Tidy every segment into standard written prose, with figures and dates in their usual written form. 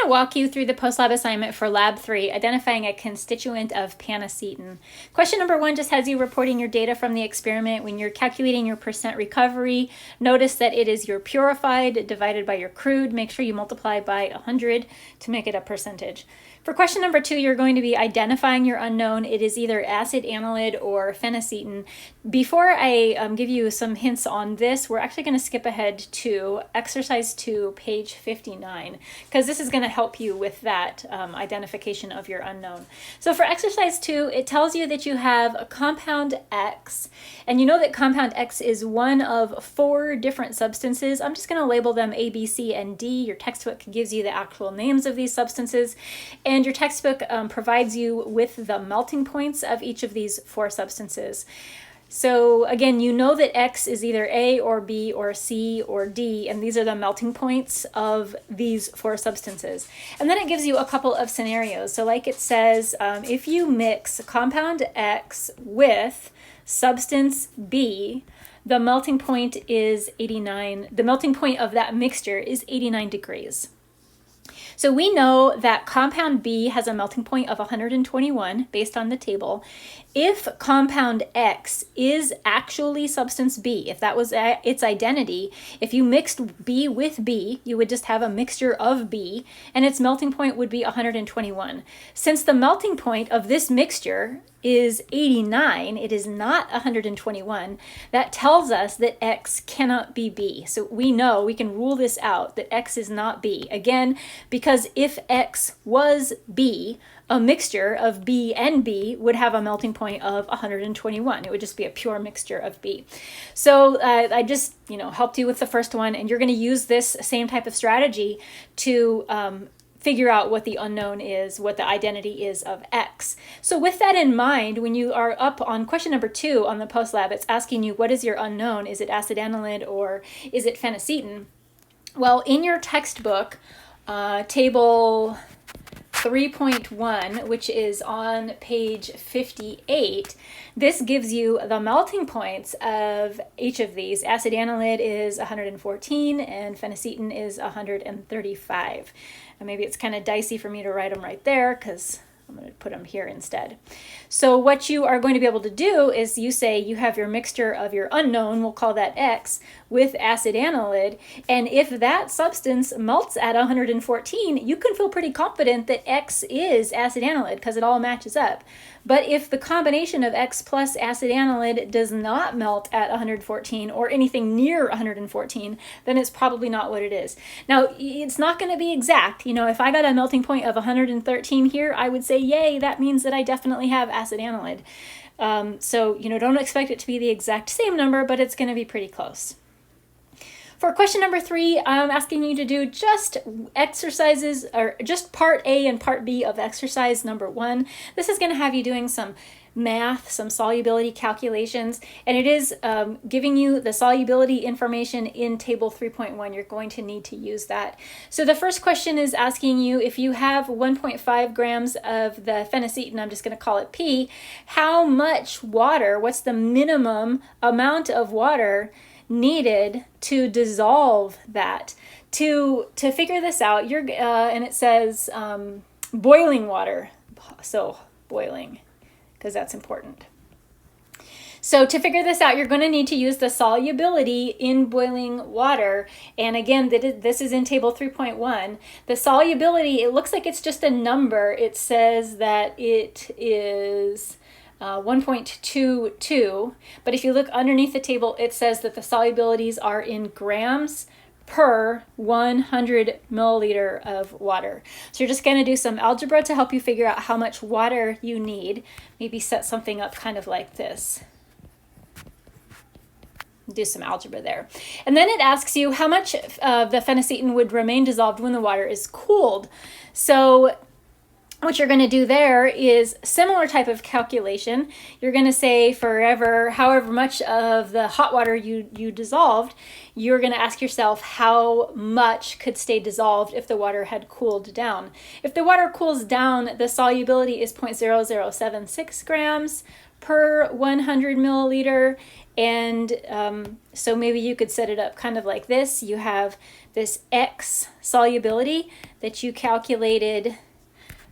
going to walk you through the post-lab assignment for Lab 3, identifying a constituent of Panacetin. Question number 1 just has you reporting your data from the experiment. When you're calculating your percent recovery, notice that it is your purified divided by your crude. Make sure you multiply by 100 to make it a percentage. For question number 2, you're going to be identifying your unknown. It is either acid analyte or phenacetin. Before I give you some hints on this, we're actually going to skip ahead to exercise 2, page 59, because this is going to help you with that identification of your unknown. So for exercise 2, it tells you that you have a compound X, and you know that compound X is one of 4 different substances. I'm just going to label them A, B, C, and D. Your textbook gives you the actual names of these substances, and your textbook provides you with the melting points of each of these 4 substances. So again, you know that X is either A or B or C or D, and these are the melting points of these 4 substances. And then it gives you a couple of scenarios. So like it says, if you mix compound X with substance B, the melting point is 89. The melting point of that mixture is 89 degrees. So we know that compound B has a melting point of 121 based on the table. If compound X is actually substance B, if that was its identity, if you mixed B with B, you would just have a mixture of B, and its melting point would be 121. Since the melting point of this mixture is 89, it is not 121, that tells us that X cannot be B. So we know, we can rule this out, that X is not B. Again, because if X was B, a mixture of B and B would have a melting point of 121. It would just be a pure mixture of B. So I just, helped you with the first one, and you're going to use this same type of strategy to figure out what the unknown is, what the identity is of X. So with that in mind, when you are up on question number 2 on the post lab, it's asking you, what is your unknown? Is it acid analyte or is it phenacetin? Well, in your textbook, table 3.1, which is on page 58, this gives you the melting points of each of these. Acid analyte is 114 and phenacetin is 135. And maybe it's kind of dicey for me to write them right there because I'm going to put them here instead. So what you are going to be able to do is you say you have your mixture of your unknown, we'll call that X, with acid analyte, and if that substance melts at 114, you can feel pretty confident that X is acid analyte because it all matches up. But if the combination of X plus acid analyte does not melt at 114 or anything near 114, then it's probably not what it is. Now, it's not going to be exact. If I got a melting point of 113 here, I would say, yay, that means that I definitely have acid analyte. So, don't expect it to be the exact same number, but it's going to be pretty close. For question number 3, I'm asking you to do just exercises, or just part A and part B of exercise number 1. This is going to have you doing some math, some solubility calculations, and it is giving you the solubility information in table 3.1. You're going to need to use that. So the first question is asking you, if you have 1.5 grams of the phenacetin, I'm just going to call it P, how much water, what's the minimum amount of water needed to dissolve that? To figure this out, and it says boiling water, so boiling, because that's important. So to figure this out, you're going to need to use the solubility in boiling water. And again, this is in table 3.1. The solubility, it looks like it's just a number. It says that it is 1.22, but if you look underneath the table, it says that the solubilities are in grams per 100 milliliter of water. So you're just going to do some algebra to help you figure out how much water you need. Maybe set something up kind of like this. Do some algebra there. And then it asks you how much of the phenacetin would remain dissolved when the water is cooled. So what you're going to do there is similar type of calculation. You're going to say however much of the hot water you dissolved, you're going to ask yourself how much could stay dissolved if the water had cooled down. If the water cools down, the solubility is 0.0076 grams per 100 milliliter. And so maybe you could set it up kind of like this. You have this X solubility that you calculated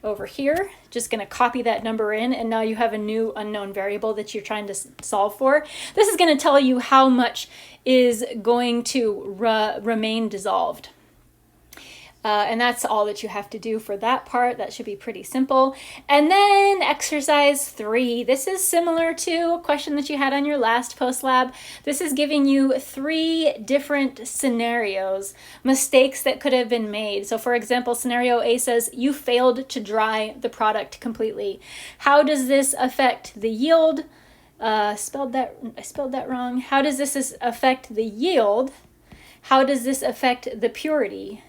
over here. Just going to copy that number in, and now you have a new unknown variable that you're trying to solve for. This is going to tell you how much is going to remain dissolved. And that's all that you have to do for that part. That should be pretty simple. And then exercise 3. This is similar to a question that you had on your last post lab. This is giving you 3 different scenarios, mistakes that could have been made. So for example, scenario A says you failed to dry the product completely. How does this affect the yield? I spelled that wrong. How does this affect the yield? How does this affect the purity?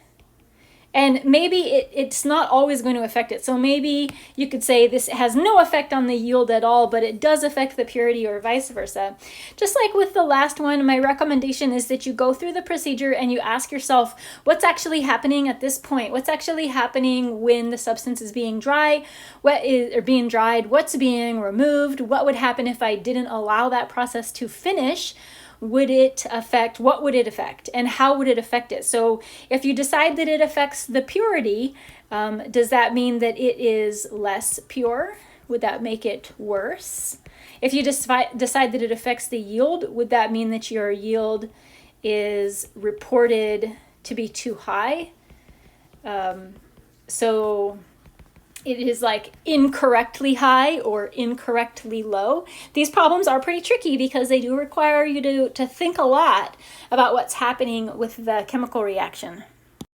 And maybe it's not always going to affect it. So maybe you could say this has no effect on the yield at all, but it does affect the purity, or vice versa. Just like with the last one, my recommendation is that you go through the procedure and you ask yourself, what's actually happening at this point? What's actually happening when the substance is being dry? Being dried? What's being removed? What would happen if I didn't allow that process to finish? What would it affect, and how would it affect it? So if you decide that it affects the purity, does that mean that it is less pure? Would that make it worse? If you decide that it affects the yield, would that mean that your yield is reported to be too high? So it is like incorrectly high or incorrectly low. These problems are pretty tricky because they do require you to think a lot about what's happening with the chemical reaction.